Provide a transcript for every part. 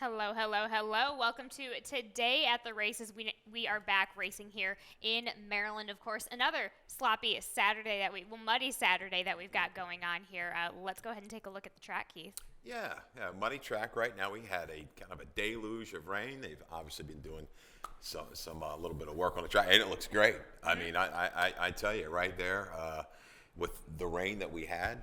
Hello, hello, hello. Welcome to Today at the Races. We are back racing here in Maryland. Of course, another sloppy Saturday muddy Saturday that we've got going on here. Let's go ahead and take a look at the track, Keith. Yeah, muddy track right now. We had a kind of a deluge of rain. They've obviously been doing some little bit of work on the track, and it looks great. I mean, I tell you right there, with the rain that we had,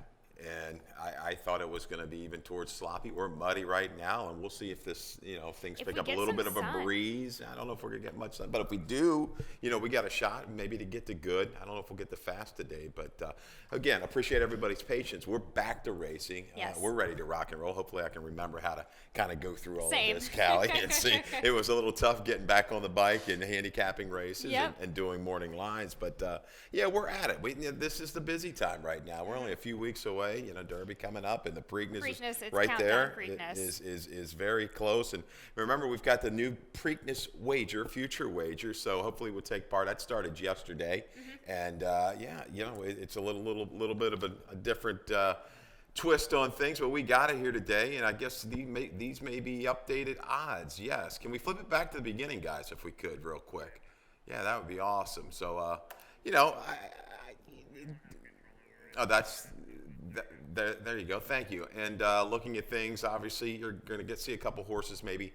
and I thought it was going to be even towards sloppy or muddy right now, and we'll see if this, things If pick we up a get little some bit of a sun. breeze. I don't know if we're going to get much sun, but if we do, we got a shot maybe to get to good. I don't know if we'll get to fast today, but again, appreciate everybody's patience. We're back to racing. Yes. We're ready to rock and roll. Hopefully I can remember how to kind of go through all Same. of this, Callie, and see. It was a little tough getting back on the bike and handicapping races Yep. and doing morning lines, but yeah, we're at it. This is the busy time right now. We're only a few weeks away. Derby coming up, and the Preakness Preakness, is it's right countdown there. Preakness. Is very close. And remember, we've got the new Preakness future wager. So hopefully we'll take part. That started yesterday, and it's a little bit of a different twist on things, but we got it here today, and I guess these may be updated odds. Yes, can we flip it back to the beginning, guys, if we could, real quick? Yeah, that would be awesome. So, there you go. Thank you. And looking at things, obviously, you're going to see a couple horses maybe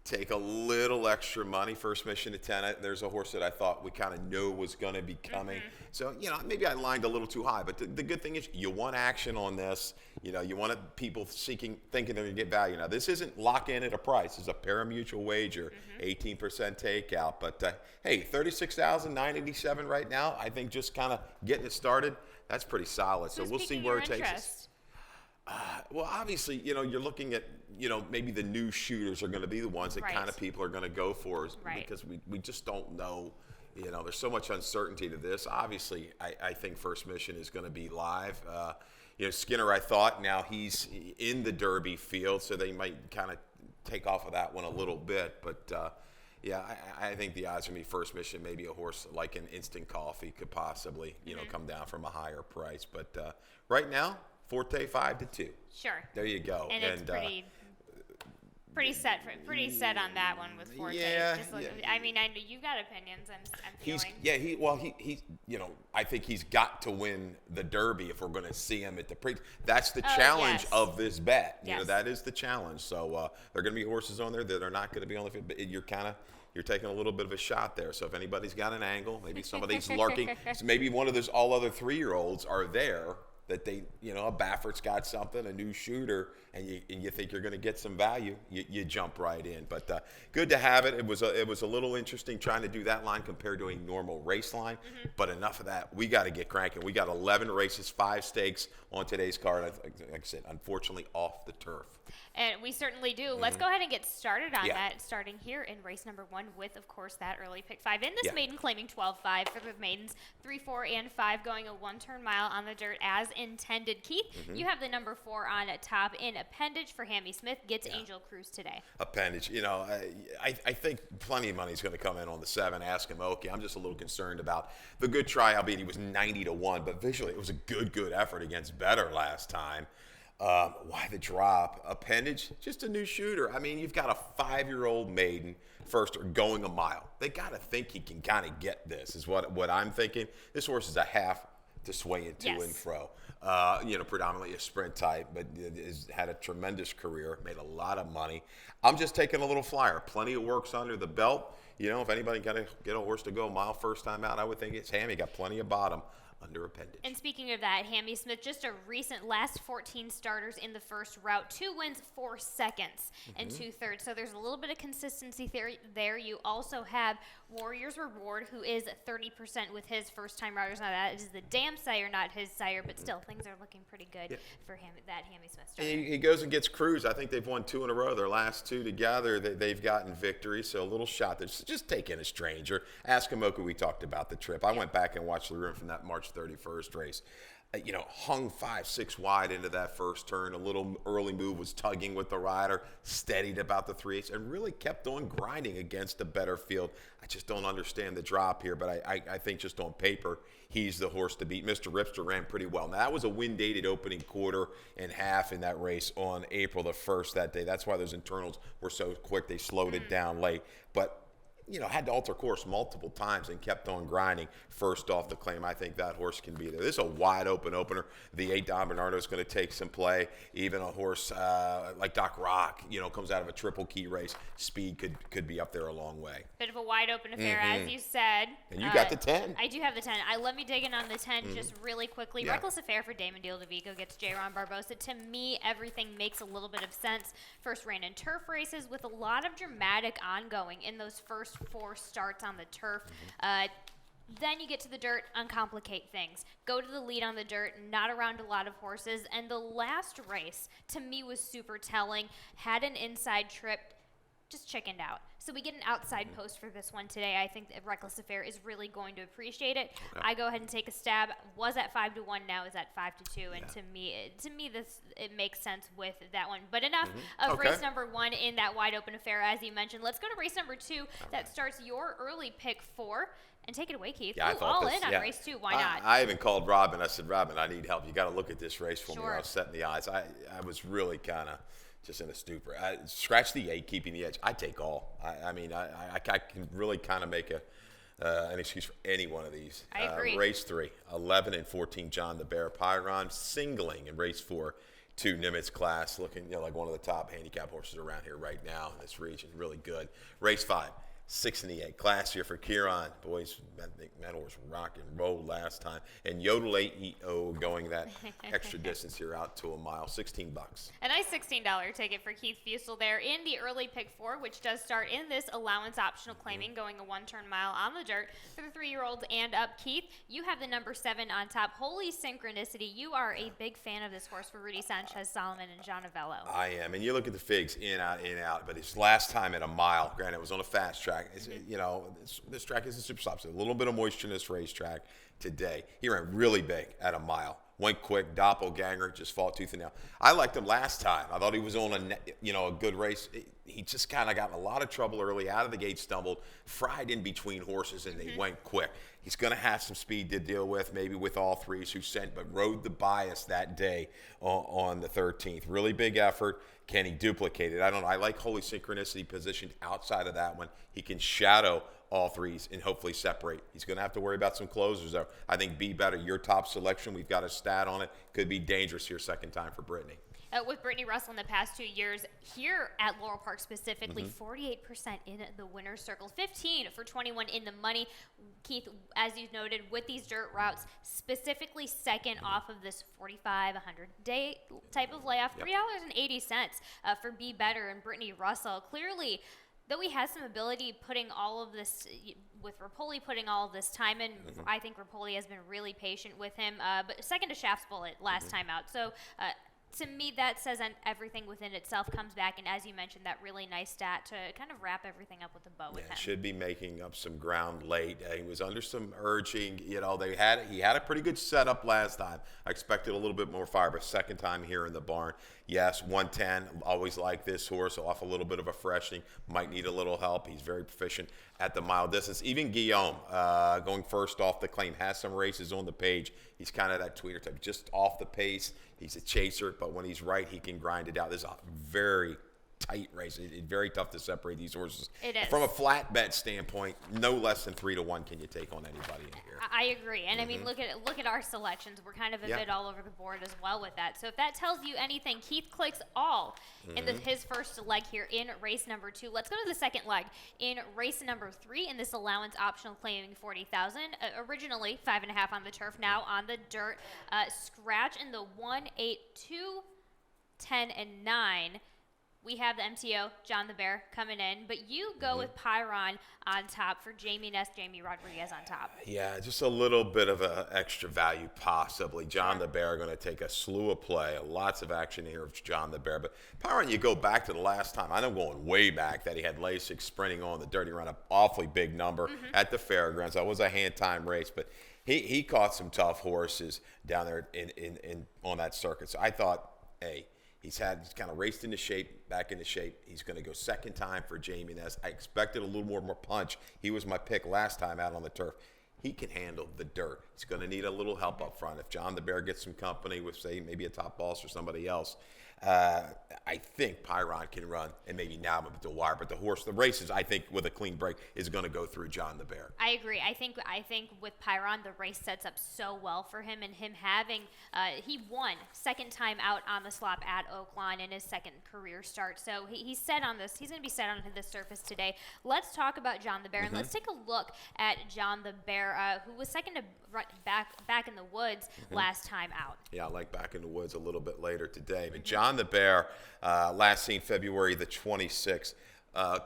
take a little extra money. First Mission to 10. There's a horse that I thought we kind of knew was going to be coming. So, maybe I lined a little too high. But the good thing is you want action on this. You want people thinking they're going to get value. Now, this isn't lock in at a price. It's a pari-mutuel wager, 18% takeout. But, hey, $36,987 right now. I think just kind of getting it started, that's pretty solid. So Who's we'll see piquing where your it takes us. interest? Well, obviously, you're looking at, maybe the new shooters are going to be the ones that Right. kind of people are going to go for Right. because we just don't know. There's so much uncertainty to this. Obviously, I think First Mission is going to be live. Skinner, I thought, now he's in the Derby field, so they might kind of take off of that one a little bit. But, yeah, I think the odds are going to be First Mission, maybe a horse like an Instant Coffee could possibly, come down from a higher price. But right now, Forte 5-2. Sure. There you go. And it's pretty set on that one with Forte. Yeah, yeah. I mean, I know you've got opinions. I'm feeling. I think he's got to win the Derby if we're going to see him at the pre. That's the Oh, challenge yes. of this bet. Yes. That is the challenge. So there are going to be horses on there that are not going to be on the field, but you're taking a little bit of a shot there. So if anybody's got an angle, maybe somebody's lurking, so maybe one of those all other 3-year-olds are there. That they, a Baffert's got something, a new shooter, and you think you're going to get some value, you jump right in. But good to have it. It was a little interesting trying to do that line compared to a normal race line. But enough of that. We got to get cranking. We got 11 races, 5 stakes on today's card. Like I said, unfortunately, off the turf. And we certainly do. Let's go ahead and get started on Yeah. that, starting here in race number 1 with, of course, that early pick 5. In this Yeah. maiden claiming 12-5 for the maidens, 3, 4, and 5 going a 1-turn mile on the dirt as intended. Keith, you have the number 4 on top in appendage for Hammy Smith. Gets Angel Cruz today. Appendage. I think plenty of money is going to come in on the 7. Ask him. Okay, I'm just a little concerned about the good try, albeit he was 90-1, but visually it was a good effort against Better last time. Why the drop? Appendage, just a new shooter. I mean, you've got a 5-year-old maiden first going a mile. They got to think he can kind of get this, is what I'm thinking. This horse is a half to sway into Yes. and fro. Predominantly a sprint type, but has had a tremendous career, made a lot of money. I'm just taking a little flyer. Plenty of works under the belt. If anybody got to get a horse to go a mile first time out, I would think it's Hammy. Got plenty of bottom under appendage. And speaking of that, Hammy Smith, just a recent last 14 starters in the first route, 2 wins, 4 seconds, and 2/3. So there's a little bit of consistency there. You also have Warriors Reward, who is 30% with his first-time riders. Now that is the dam sire, not his sire, but still things are looking pretty good for Hammy Smith starter. And he goes and gets Cruz. I think they've won 2 in a row. Their last 2 together, they've gotten victory. So a little shot there. Just take in a stranger. Ask Amoku, we talked about the trip. I went back and watched the room from that March 31st race. hung 5-6 wide into that first turn. A little early move, was tugging with the rider, steadied about the 3/8, and really kept on grinding against a better field. I just don't understand the drop here, but I think just on paper, he's the horse to beat. Mr. Ripster ran pretty well. Now, that was a wind-dated opening quarter and half in that race on April the 1st that day. That's why those internals were so quick. They slowed it down late. But had to alter course multiple times and kept on grinding first off the claim. I think that horse can be there. This is a wide open opener. The 8 Don Bernardo is going to take some play. Even a horse like Doc Rock, comes out of a triple key race. Speed could be up there a long way. Bit of a wide open affair, as you said. And you got the 10. I do have the 10. Let me dig in on the 10 just really quickly. Yeah. Reckless Affair for Damon DeVico gets J-Ron Barbosa. To me, everything makes a little bit of sense. First ran in turf races with a lot of dramatic ongoing in those first 4 starts on the turf. Then you get to the dirt, uncomplicate things. Go to the lead on the dirt, not around a lot of horses. And the last race, to me, was super telling. Had an inside trip, just chickened out. So we get an outside post for this one today. I think that Reckless Affair is really going to appreciate it. Okay. I go ahead and take a stab. Was at 5-1, now is at 5-2, and to me, it makes sense with that one. But enough of race number 1 in that wide open affair, as you mentioned. Let's go to race number 2. That starts your early pick 4. And take it away, Keith. Yeah, all in on race 2. Why not? I even called Robin. I said, Robin, I need help. You got to look at this race for me. I was setting the odds. I was really kind of just in a stupor. Scratch the 8, keeping the edge. I take all. I can really kind of make an excuse for any one of these. I agree. Race 3, 11 and 14, John the Bear. Pyron singling in race 4. 2 Nimitz class, looking like one of the top handicap horses around here right now in this region. Really good. Race 5. 6 and 8. Class here for Kieran. Boys, I think that horse rock and roll last time. And Yodel AEO going that extra distance here out to a mile. $16. A nice $16 ticket for Keith Fusel there in the early pick 4, which does start in this allowance optional claiming, going a 1-turn mile on the dirt for the 3-year-olds and up. Keith, you have the number 7 on top. Holy Synchronicity. You are a big fan of this horse for Rudy Sanchez Solomon and John Avello. I am. And you look at the figs, in, out. But his last time at a mile, granted, it was on a fast track. This track isn't super soft. So a little bit of moisture in this racetrack today. He ran really big at a mile. Went quick, doppelganger, just fought tooth and nail. I liked him last time. I thought he was on a good race. He just kind of got in a lot of trouble early, out of the gate, stumbled, fried in between horses, and they went quick. He's going to have some speed to deal with, maybe with all threes who sent, but rode the bias that day on the 13th. Really big effort. Can he duplicate it? I don't know. I like Holy Synchronicity positioned outside of that one. He can shadow all threes and hopefully separate. He's going to have to worry about some closers, though. I think Be Better, your top selection, we've got a stat on it, could be dangerous here second time for Brittany. With Brittany Russell in the past 2 years, here at Laurel Park specifically, 48% in the winner's circle, 15 for 21 in the money. Keith, as you noted, with these dirt routes, specifically second off of this 45, 100-day type of layoff, $3.80 for Be Better and Brittany Russell. Clearly, though he has some ability putting all of this, with Rapoli putting all of this time in, I think Rapoli has been really patient with him. But second to Shaft's Bullet last time out. So to me, that says everything within itself comes back. And as you mentioned, that really nice stat to kind of wrap everything up with a bow with him. Should be making up some ground late. He was under some urging. He had a pretty good setup last time. I expected a little bit more fire, but second time here in the barn. Yes, 110. Always like this horse. Off a little bit of a freshening. Might need a little help. He's very proficient at the mile distance. Even Guillaume, going first off the claim, has some races on the page. He's kind of that tweeter type, just off the pace. He's a chaser, but when he's right, he can grind it out. This is a very tight race. It's very tough to separate these horses. It is. From a flat bet standpoint, no less than 3-1 can you take on anybody in here. I agree. And I mean, look at our selections. We're kind of a bit all over the board as well with that. So if that tells you anything, Keith clicks all in his first leg here in race number 2. Let's go to the second leg in race number 3 in this allowance optional claiming 40,000. Originally 5.5 on the turf, now on the dirt. Scratch in the 1, 8, 2, 10, and 9. We have the MTO, John the Bear, coming in, but you go with Pyron on top for Jamie Ness, Jamie Rodriguez on top. Yeah, just a little bit of an extra value possibly. John the Bear going to take a slew of play, lots of action here of John the Bear. But Pyron, you go back to the last time, I know going way back that he had Lasik sprinting on the dirt. He ran an awfully big number at the fairgrounds. That was a hand time race, but He caught some tough horses down there in on that circuit. So I thought, hey, he's kind of raced into shape, back into shape. He's going to go second time for Jamie Ness. I expected a little more punch. He was my pick last time out on the turf. He can handle the dirt. He's going to need a little help up front. If John the Bear gets some company with, say, maybe a Top Boss or somebody else, I think Pyron can run and maybe nab him at the wire. But the races, I think, with a clean break, is going to go through John the Bear. I agree. I think with Pyron, the race sets up so well for him, and him having he won second time out on the slop at Oaklawn in his second career start. So he's set on this. He's going to be set on this surface today. Let's talk about John the Bear, and let's take a look at John the Bear, who was second to back in the woods last time out. Yeah, I like back in the woods a little bit later today. But John the Bear, last seen February the 26th,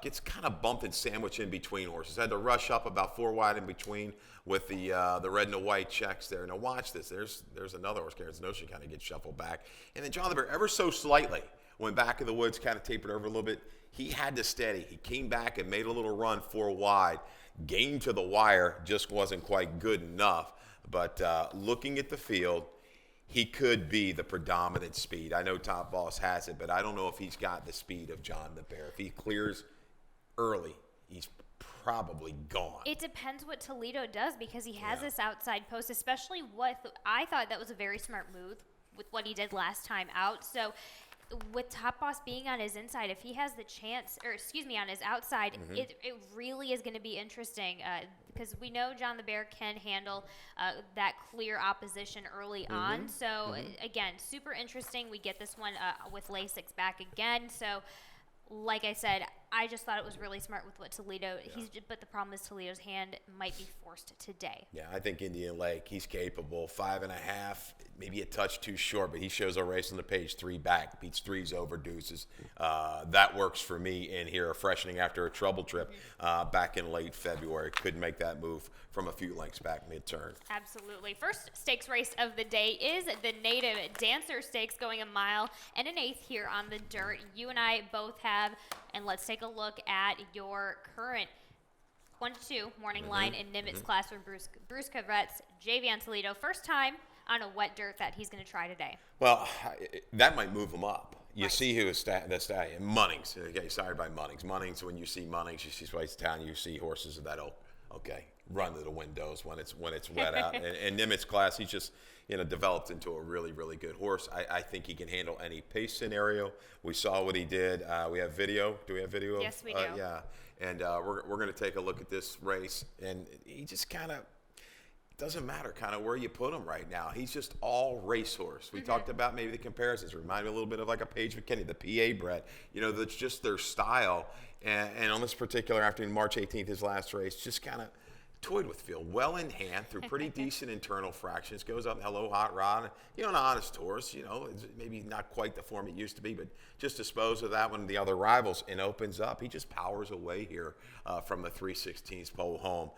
gets kind of bumped and sandwiched in between horses. Had to rush up about 4 wide in between with the red and the white checks there. Now watch this. There's another horse, Karen's Notion, kind of gets shuffled back. And then John the Bear, ever so slightly, when back in the woods kind of tapered over a little bit, he had to steady. He came back and made a little run 4 wide. Game to the wire just wasn't quite good enough. But looking at the field, he could be the predominant speed. I know Top Boss has it, but I don't know if he's got the speed of John the Bear. If he clears early, he's probably gone. It depends what Toledo does, because he has this outside post, especially I thought that was a very smart move with what he did last time out. So with Top Boss being on his inside, if he has the chance, on his outside, it really is going to be interesting, because we know John the Bear can handle that clear opposition early on. So again, super interesting. We get this one with Lasix back again. So like I said, I just thought it was really smart with what Toledo. But the problem is Toledo's hand might be forced today. Yeah, I think Indian Lake, he's capable. 5.5, maybe a touch too short, but he shows a race on the page 3 back, beats 3s over deuces. That works for me in here. A freshening after a trouble trip back in late February. Could make that move from a few lengths back mid-turn. Absolutely. First stakes race of the day is the Native Dancer Stakes, going 1 mile and 1/8 here on the dirt. You and I both have, and let's take a look at your current 1-2 morning line in Nimitz class from Bruce Covretz, Javion Toledo. First time on a wet dirt that he's going to try today. Well, that might move him up. You see who is the stallion. Munnings. Okay, sorry by Munnings. Munnings, when you see Munnings, you see Spice Town, you see horses that'll, run to the windows when it's wet out. And Nimitz class, he's just, developed into a really, really good horse. I think he can handle any pace scenario. We saw what he did. We have video. Do we have video? Yes, we do. Yeah. And we're going to take a look at this race. And he just kind of, doesn't matter kind of where you put him right now. He's just all racehorse. We talked about maybe the comparisons. Remind me a little bit of like a Paige McKinney, the PA bred. That's just their style. And on this particular afternoon, March 18th, his last race, just kind of toyed with field, well in hand through pretty decent internal fractions. Goes up, hello, hot rod. An honest horse. It's maybe not quite the form it used to be, but just dispose of that one to the other rivals and opens up. He just powers away here from the 3/16 pole home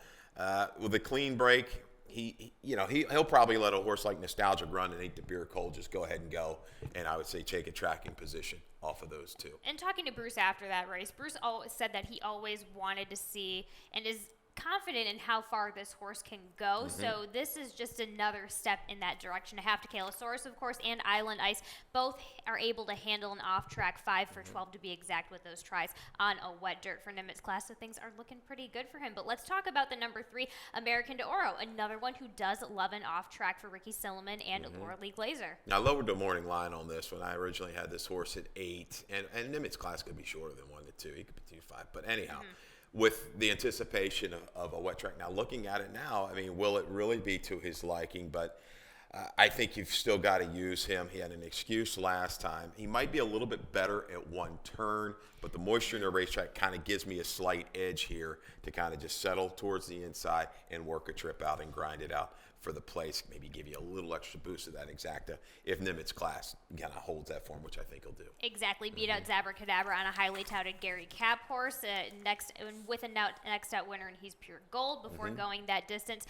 with a clean break. He'll probably let a horse like Nostalgic run and eat the beer cold, just go ahead and go, and I would say take a tracking position off of those two. And talking to Bruce after that race, Bruce always said that he always wanted to see and is confident in how far this horse can go. So this is just another step in that direction. Haftakalosaurus, of course, and Island Ice both are able to handle an off-track 5 for 12 to be exact with those tries on a wet dirt for Nimitz class. So things are looking pretty good for him. But let's talk about the number 3, American de Oro, another one who does love an off-track for Ricky Silliman and Laura Lee Glazer. Now, I lowered the morning line on this when I originally had this horse at 8, and Nimitz class could be shorter than 1-2. He could be 2-5, but anyhow. With the anticipation of a wet track. Now, looking at it now, will it really be to his liking? But I think you've still got to use him. He had an excuse last time. He might be a little bit better at one turn, but the moisture in the racetrack kind of gives me a slight edge here to kind of just settle towards the inside and work a trip out and grind it out for the place. Maybe give you a little extra boost of that exacta if Nimitz class kind of holds that form, which I think he'll do. Exactly. Beat out Zabracadabra on a highly touted Gary Cap horse. With a next out winner, and he's pure gold before going that distance.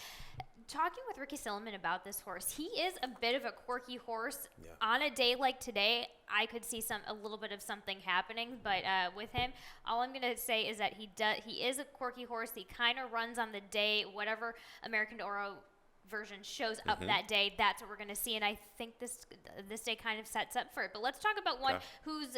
Talking with Ricky Silliman about this horse, he is a bit of a quirky horse. Yeah. On a day like today, I could see a little bit of something happening, but with him, all I'm going to say is that he is a quirky horse. He kind of runs on the day, whatever American de Oro version shows up that day, that's what we're going to see. And I think this day kind of sets up for it. But let's talk about one who's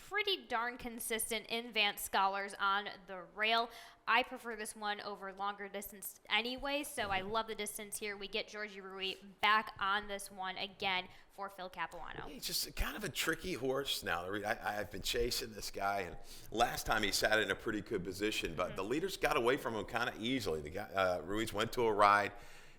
pretty darn consistent in Vance Scholars on the rail. I prefer this one over longer distance anyway, so I love the distance here. We get Georgie Rui back on this one again for Phil Capuano. He's just kind of a tricky horse now. I've been chasing this guy, and last time he sat in a pretty good position, but the leaders got away from him kind of easily. The guy, Ruiz went to a ride.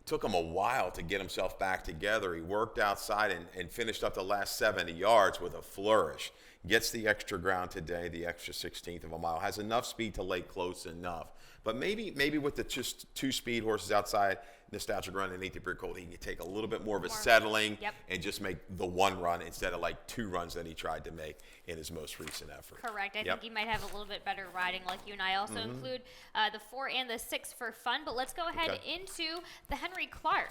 Took him a while to get himself back together. He worked outside and finished up the last 70 yards with a flourish. Gets the extra ground today, the extra 16th of a mile. Has enough speed to lay close enough. But maybe with the just two speed horses outside, Nostalgic Run and 8th Breed Colt, he can take a little bit more of a settling and just make the one run instead of like two runs that he tried to make in his most recent effort. Correct. I think he might have a little bit better riding like you and I. Also include the 4 and the 6 for fun. But let's go ahead into the Henry Clark.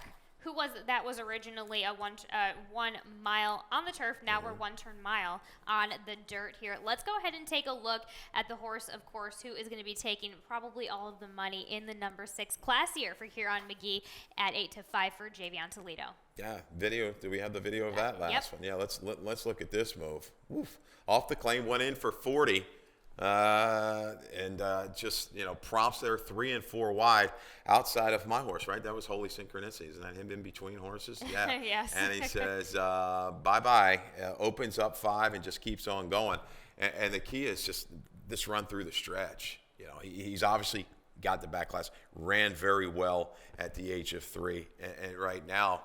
That was originally a 1 mile on the turf. Now we're 1 turn mile on the dirt here. Let's go ahead and take a look at the horse, of course, who is going to be taking probably all of the money in the number 6 class here for Huron McGee at 8-5 for Javion Toledo. Yeah, video. Do we have the video of that last one? Yeah, let's look at this move. Oof. Off the claim, went in for 40. Just prompts there 3 and 4 wide outside of my horse, right? That was Holy Synchronicity. Isn't that him in between horses? Yeah. Yes. And he says, bye-bye, opens up 5 and just keeps on going. And the key is just this run through the stretch. He's obviously got the back class, ran very well at the age of 3. And right now,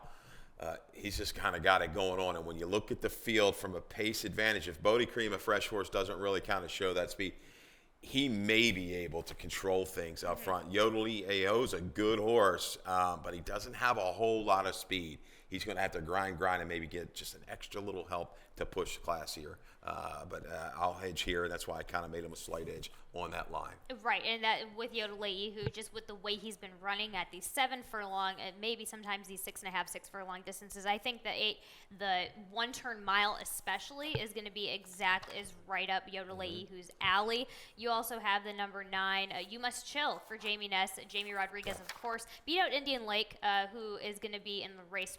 he's just kind of got it going on. And when you look at the field from a pace advantage, if Bodie Cream, a fresh horse, doesn't really kind of show that speed, he may be able to control things up front. Yodeli AO's a good horse, but he doesn't have a whole lot of speed. He's going to have to grind, and maybe get just an extra little help to push class here. But I'll hedge here, and that's why I kind of made him a slight edge on that line. Right, and that with Yodeli, who just with the way he's been running at these 7 furlong, and maybe sometimes these 6.5, 6 furlong distances, I think the 1 turn mile especially is going to be is right up Yodeli, who's alley. You also have the number 9, You Must Chill for Jamie Ness. Jamie Rodriguez, of course, beat out Indian Lake, who is going to be in the race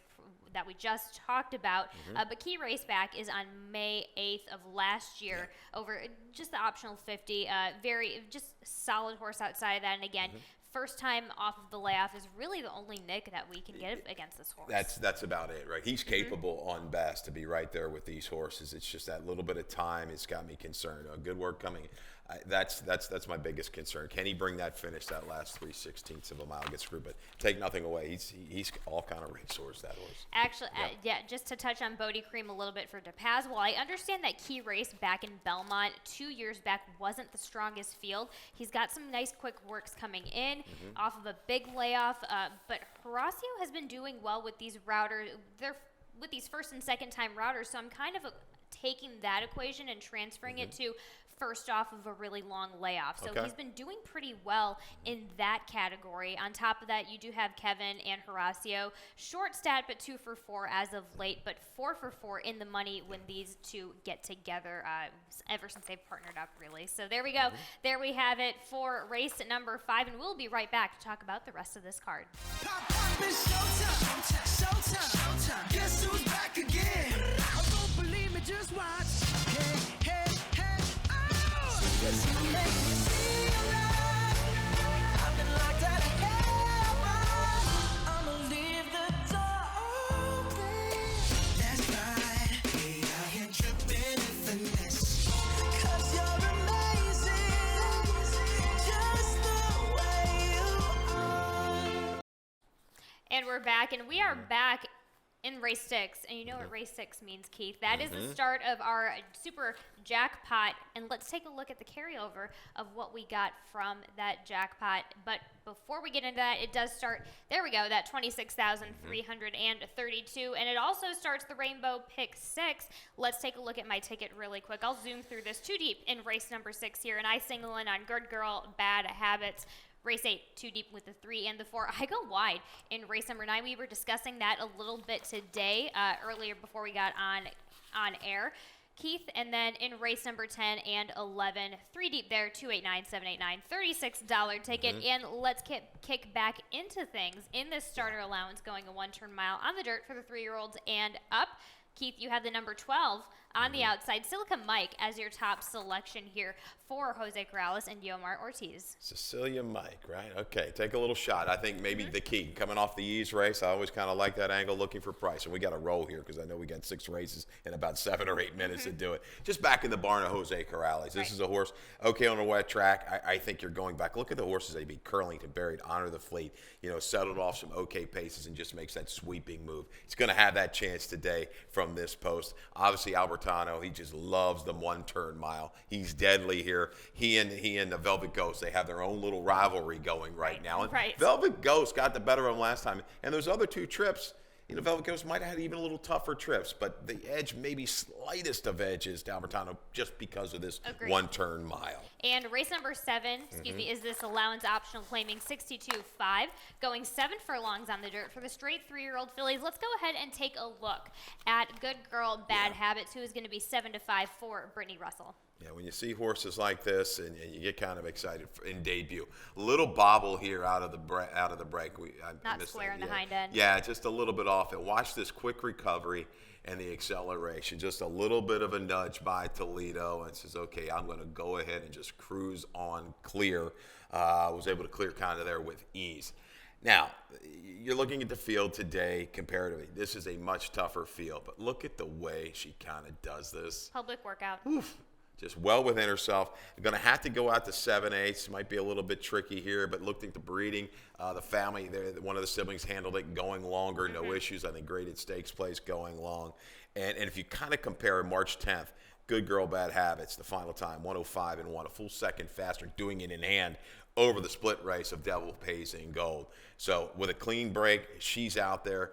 that we just talked about. But key race back is on May 8th of last year over just the optional 50. Very just solid horse outside of that. And again, first time off of the layoff is really the only nick that we can get against this horse. That's about it, right? He's capable on best to be right there with these horses. It's just that little bit of time has got me concerned. Good work coming. That's my biggest concern. Can he bring that finish, that last 3/16 of a mile, get screwed? But take nothing away. He's all kind of racehorse, that horse. Actually, just to touch on Bodie Cream a little bit for DePaz, while I understand that key race back in Belmont 2 years back wasn't the strongest field, he's got some nice quick works coming in off of a big layoff. But Horacio has been doing well with these routers. They're with these first and second time routers, so I'm kind of taking that equation and transferring it to first off of a really long layoff. So he's been doing pretty well in that category. On top of that, you do have Kevin and Horacio. Short stat, but 2 for 4 as of late, but 4 for 4 in the money when these two get together ever since they've partnered up, really. So there we go. There we have it for race number 5, and we'll be right back to talk about the rest of this card. Pop, pop, it's showtime. Showtime. Guess who's back again? Oh, don't believe me, just watch. Hey, oh! You make me feel alive. I've been locked out of heaven. I'ma leave the door open. That's right. Hey, out here tripping in finesse. 'Cause you're amazing. Just the way you are. And we're back, and we are back in race 6. And you know what race 6 means, Keith. That is the start of our super jackpot. And let's take a look at the carryover of what we got from that jackpot. But before we get into that, it does start, there we go, that 26,332. And it also starts the Rainbow Pick 6. Let's take a look at my ticket really quick. I'll zoom through this too deep in race number 6 here. And I single in on Good Girl, Bad Habits. Race 8, too deep with the 3 and the 4. I go wide in race number 9. We were discussing that a little bit today, earlier before we got on air. Keith, and then in race number 10 and 11, 3 deep there, 289, 789, $36 ticket. And let's kick back into things in this starter allowance, going a 1-turn mile on the dirt for the 3-year-olds and up. Keith, you have the number 12 on the outside, Silica Mike, as your top selection here for Jose Corrales and Yomar Ortiz. Cecilia Mike, right? Okay, take a little shot. I think maybe the key, coming off the ease race, I always kind of like that angle, looking for price. And we got to roll here because I know we got 6 races in about 7 or 8 minutes to do it. Just back in the barn of Jose Corrales. This is a horse, okay, on a wet track. I think you're going back. Look at the horses they beat. Curlington, Buried, Honor the Fleet, settled off some okay paces and just makes that sweeping move. He's going to have that chance today from this post. Obviously, Albertano, he just loves the 1-turn mile. He's deadly here. He and the Velvet Ghost, they have their own little rivalry going right now. And Velvet Ghost got the better of him last time. And those other 2 trips, Velvet Ghost might have had even a little tougher trips, but the edge, maybe slightest of edges to Albertano just because of this 1-turn mile. And race number 7, is this allowance optional, claiming 62.5, going 7 furlongs on the dirt for the straight 3-year-old fillies. Let's go ahead and take a look at Good Girl, Bad Habits, who is going to be 7-5 for Brittany Russell. Yeah, when you see horses like this and you get kind of excited in debut. A little bobble here out of the break. Not square in the hind end. Yeah, just a little bit off it. Watch this quick recovery and the acceleration. Just a little bit of a nudge by Toledo and says, okay, I'm going to go ahead and just cruise on clear. Was able to clear kind of there with ease. Now, you're looking at the field today comparatively. This is a much tougher field, but look at the way she kind of does this. Public workout. Oof. Just well within herself. Going to have to go out to 7/8. Might be a little bit tricky here, but looked at the breeding. The family, one of the siblings handled it going longer, no issues. I think graded stakes place going long. And if you kind of compare March 10th, Good Girl, Bad Habits, the final time, 105 and 1, a full second faster, doing it in hand over the split race of Devil Pays in Gold. So with a clean break, she's out there.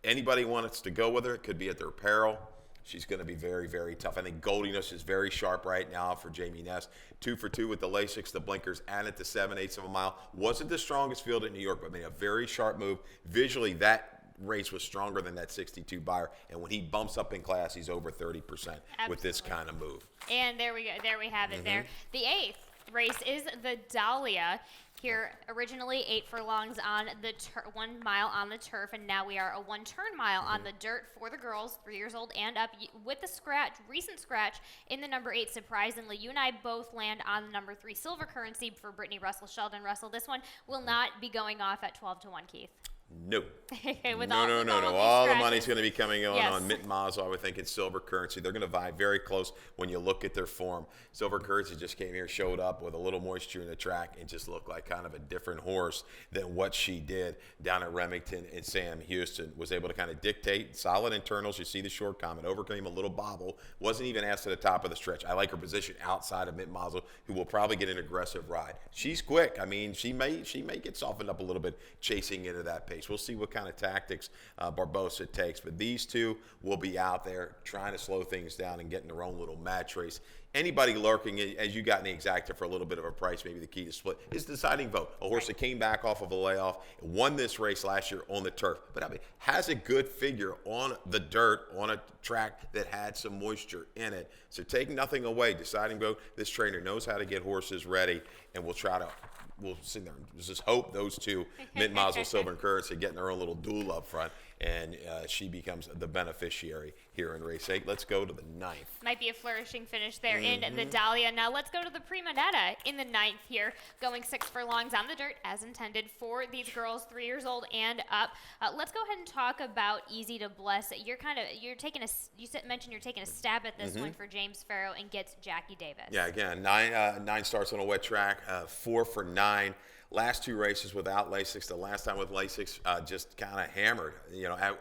Anybody wants to go with her, it could be at their peril. She's going to be very, very tough. I think Goldiness is very sharp right now for Jamie Ness. 2 for 2 with the Lasix, the blinkers, and at the 7/8 of a mile. Wasn't the strongest field in New York, but made a very sharp move. Visually, that race was stronger than that 62 buyer. And when he bumps up in class, he's over 30% with this kind of move. And there we go. There we have it there. The 8th race is the Dahlia. Here, originally 8 furlongs on the 1 mile on the turf, and now we are a 1-turn mile on the dirt for the girls, 3 years old and up, with the recent scratch in the number 8. Surprisingly, you and I both land on the number 3 Silver Currency for Brittany Russell, Sheldon Russell. This one will not be going off at 12-1, Keith. No. No. All the money's going to be coming on Mint Mazel, I would think, in Silver Currency. They're going to vie very close when you look at their form. Silver Currency just came here, showed up with a little moisture in the track, and just looked like kind of a different horse than what she did down at Remington and Sam Houston. Was able to kind of dictate solid internals. You see the short comment, overcame a little bobble. Wasn't even asked to the top of the stretch. I like her position outside of Mint Mazel, who will probably get an aggressive ride. She's quick. I mean, she may get softened up a little bit chasing into that pace. We'll see what kind of tactics Barbosa takes. But these two will be out there trying to slow things down and getting their own little match race. Anybody lurking, as you got in the exacta for a little bit of a price, maybe the key to split, is the deciding vote. A horse that came back off of a layoff, won this race last year on the turf, but I mean, has a good figure on the dirt, on a track that had some moisture in it. So take nothing away. Deciding vote, this trainer knows how to get horses ready, and we'll sit there and just hope those two, Mint Mazel, Silver Currency, getting their own little duel up front, and she becomes the beneficiary here in race 8. Let's go to the 9th. Might be a flourishing finish there in the Dahlia. Now let's go to the Prima Netta in the 9th here, going 6 furlongs on the dirt as intended for these girls, 3 years old and up. Let's go ahead and talk about Easy to Bless. You mentioned you're taking a stab at this one for James Farrow and gets Jackie Davis. Yeah, again, 9 starts on a wet track, 4 for 9. Last 2 races without Lasix. The last time with Lasix, just kind of hammered,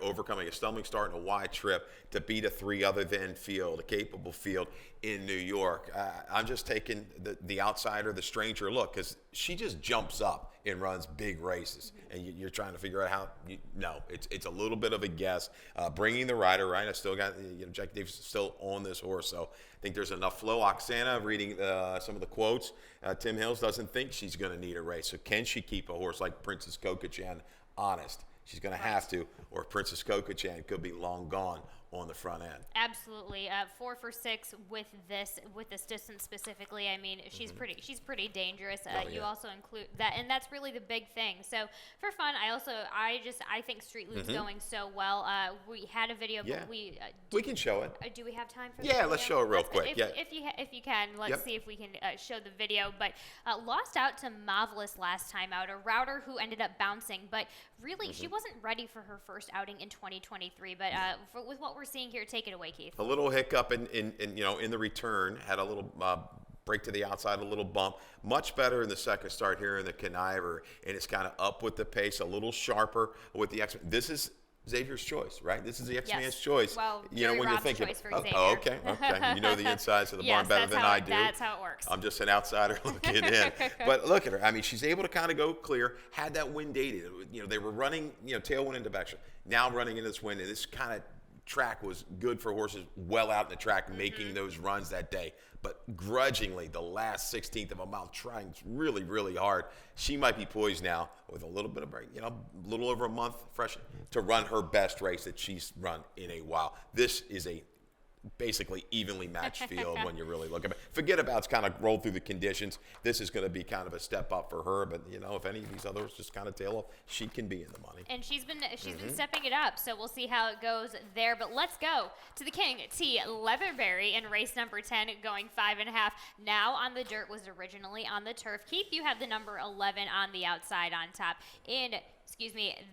overcoming a stumbling start and a wide trip to beat a 3 other than field, a capable field in New York. I'm just taking the outsider, the stranger look, because she just jumps up and runs big races, and you're trying to figure out how. It's a little bit of a guess. Bringing the rider, right? I still got Jack Davis still on this horse, so I think there's enough flow. Oksana, reading some of the quotes, Tim Hills doesn't think she's going to need a race. So can she keep a horse like Princess Kokachan honest? She's going to have to, or Princess Kokachan could be long gone on the front end. Absolutely, 4 for 6 with this distance specifically. I mean, she's pretty dangerous. You yeah. also include that, and that's really the big thing. So for fun, I think Street Loop's going so well. We had a video, Yeah. but We can show it. do we have time for? Yeah, the let's video? show it real quick. If you can, let's Yep. see if we can show the video. But lost out to Marvelous last time out, a router who ended up bouncing, but really she wasn't ready for her first outing in 2023. But with what we're seeing here, take it away, Keith. A little hiccup in the return, had a little break to the outside, a little bump. Much better in the second start here in the Conniver, and it's kind of up with the pace, a little sharper with the X. This is Xavier's choice, right? This is the X-Man's Yes. choice. Well, you know, Gary when Rob's you're thinking, choice for oh, Xavier. okay. You know the insides of the Yes, barn better that's than how I it- do. that's how it works. I'm just an outsider looking in. But look at her. I mean, she's able to kind of go clear, had that wind dated. You know, they were running, tailwind into backstreet. Now running into this wind, and this kind of track was good for horses well out in the track making those runs that day. But grudgingly, the last 16th of a mile, trying really, really hard. She might be poised now with a little bit of break, a little over a month fresh to run her best race that she's run in a while. This is a basically evenly matched field when you really look at it. Forget about it's kind of rolled through the conditions. This is going to be kind of a step up for her. But if any of these others just kind of tail off, she can be in the money. And she's been stepping it up, so we'll see how it goes there. But let's go to the King T Leatherberry in race number 10, going 5.5. Now on the dirt, was originally on the turf. Keith, you have the number 11 on the outside on top.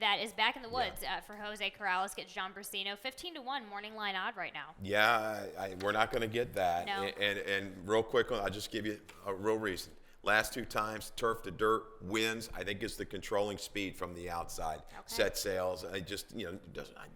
That is back in the woods for Jose Corrales. Gets John Brasino 15-1 morning line odd right now. Yeah, we're not going to get that. No. And real quick, I'll just give you a real reason. Last two times, turf to dirt wins. I think it's the controlling speed from the outside. Okay. Set sails. I just, I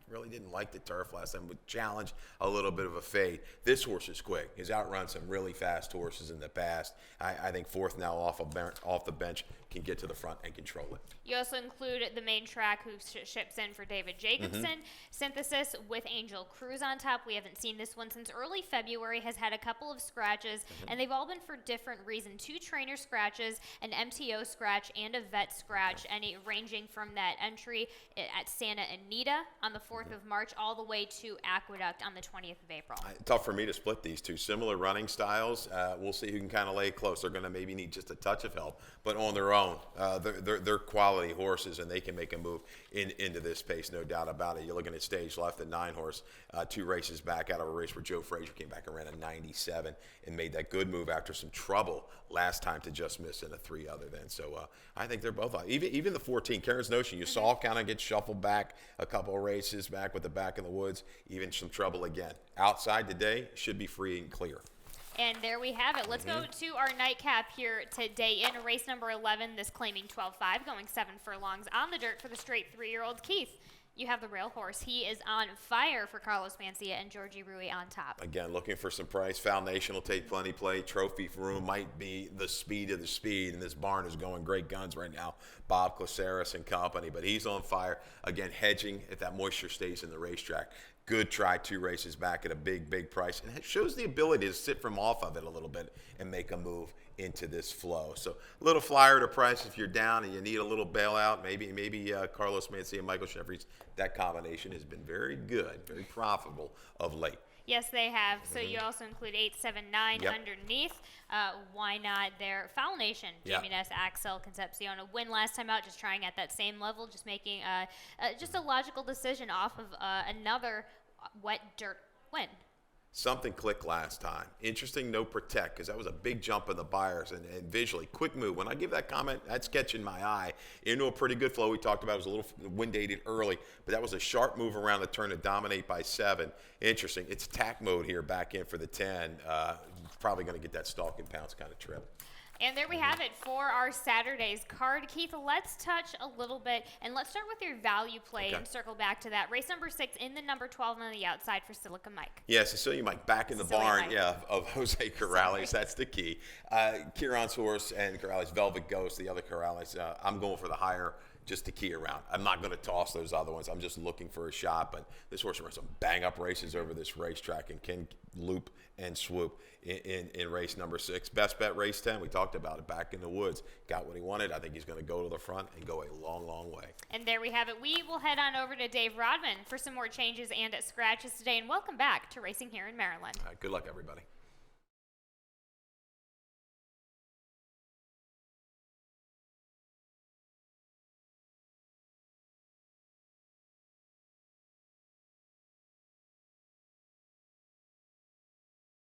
really didn't like the turf last time. Would challenge a little bit of a fade. This horse is quick. He's outrun some really fast horses in the past. I think fourth now off the bench can get to the front and control it. You also include the main track who ships in for David Jacobson. Synthesis with Angel Cruz on top. We haven't seen this one since early February. Has had a couple of scratches, and they've all been for different reasons. 2 trainer scratches, an MTO scratch, and a vet scratch, ranging from that entry at Santa Anita on the 4th of March all the way to Aqueduct on the 20th of April. Tough for me to split these two. Similar running styles. We'll see who can kind of lay close. They're going to maybe need just a touch of help, but on their own, they're quality horses, and they can make a move into this pace, no doubt about it. You're looking at stage left at 9 horse, 2 races back out of a race where Joe Frazier came back and ran a 97 and made that good move after some trouble last time to just miss in a 3 other than. So I think they're both even the 14 Karen's Notion you saw kind of get shuffled back a couple of races back with the back in the woods, even some trouble again. Outside today should be free and clear. And there we have it. Let's go to our nightcap here today in race number 11, this claiming 12.5, going 7 furlongs on the dirt for the straight 3-year-old. Keith, you have the rail horse. He is on fire for Carlos Mencia and Georgie Rui on top. Again, looking for some price. Foundation will take plenty play. Trophy room might be the speed of the speed, and this barn is going great guns right now. Bob Caceres and company, but he's on fire. Again, hedging if that moisture stays in the racetrack. Good try 2 races back at a big price, and it shows the ability to sit from off of it a little bit and make a move into this flow. So a little flyer to price if you're down and you need a little bailout. Maybe Carlos Mencia and Michael Jeffries. That combination has been very good, very profitable of late. Yes, they have. So you also include 8, 7, 9 Yep. underneath. Why not there? Foul Nation, Yep. Jamie Ness, Axel Concepcion, a win last time out, just trying at that same level, just making just a logical decision off of another wet dirt win. Something clicked last time. Interesting, no protect, because that was a big jump in the buyers and visually. Quick move. When I give that comment, that's catching my eye into a pretty good flow. We talked about it was a little wind dated early, but that was a sharp move around the turn to dominate by 7. Interesting. It's tack mode here back in for the 10. Probably going to get that stalking pounce kind of trip. And there we have it for our Saturday's card. Keith, let's touch a little bit, and let's start with your value play and circle back to that. Race number 6 in the number 12 on the outside for Silica Mike. Yeah, Cecilia Mike back in the Cecilia barn, Mike. of Jose Corrales. That's the key. Kieran's horse and Corrales, Velvet Ghost, the other Corrales. I'm going for the higher just to key around. I'm not going to toss those other ones. I'm just looking for a shot. But this horse ran some bang-up races over this racetrack and can loop and swoop in race number 6. Best bet race 10. We talked about it back in the woods. Got what he wanted. I think he's going to go to the front and go a long, long way. And there we have it. We will head on over to Dave Rodman for some more changes and scratches today. And welcome back to Racing here in Maryland. All right, good luck, everybody.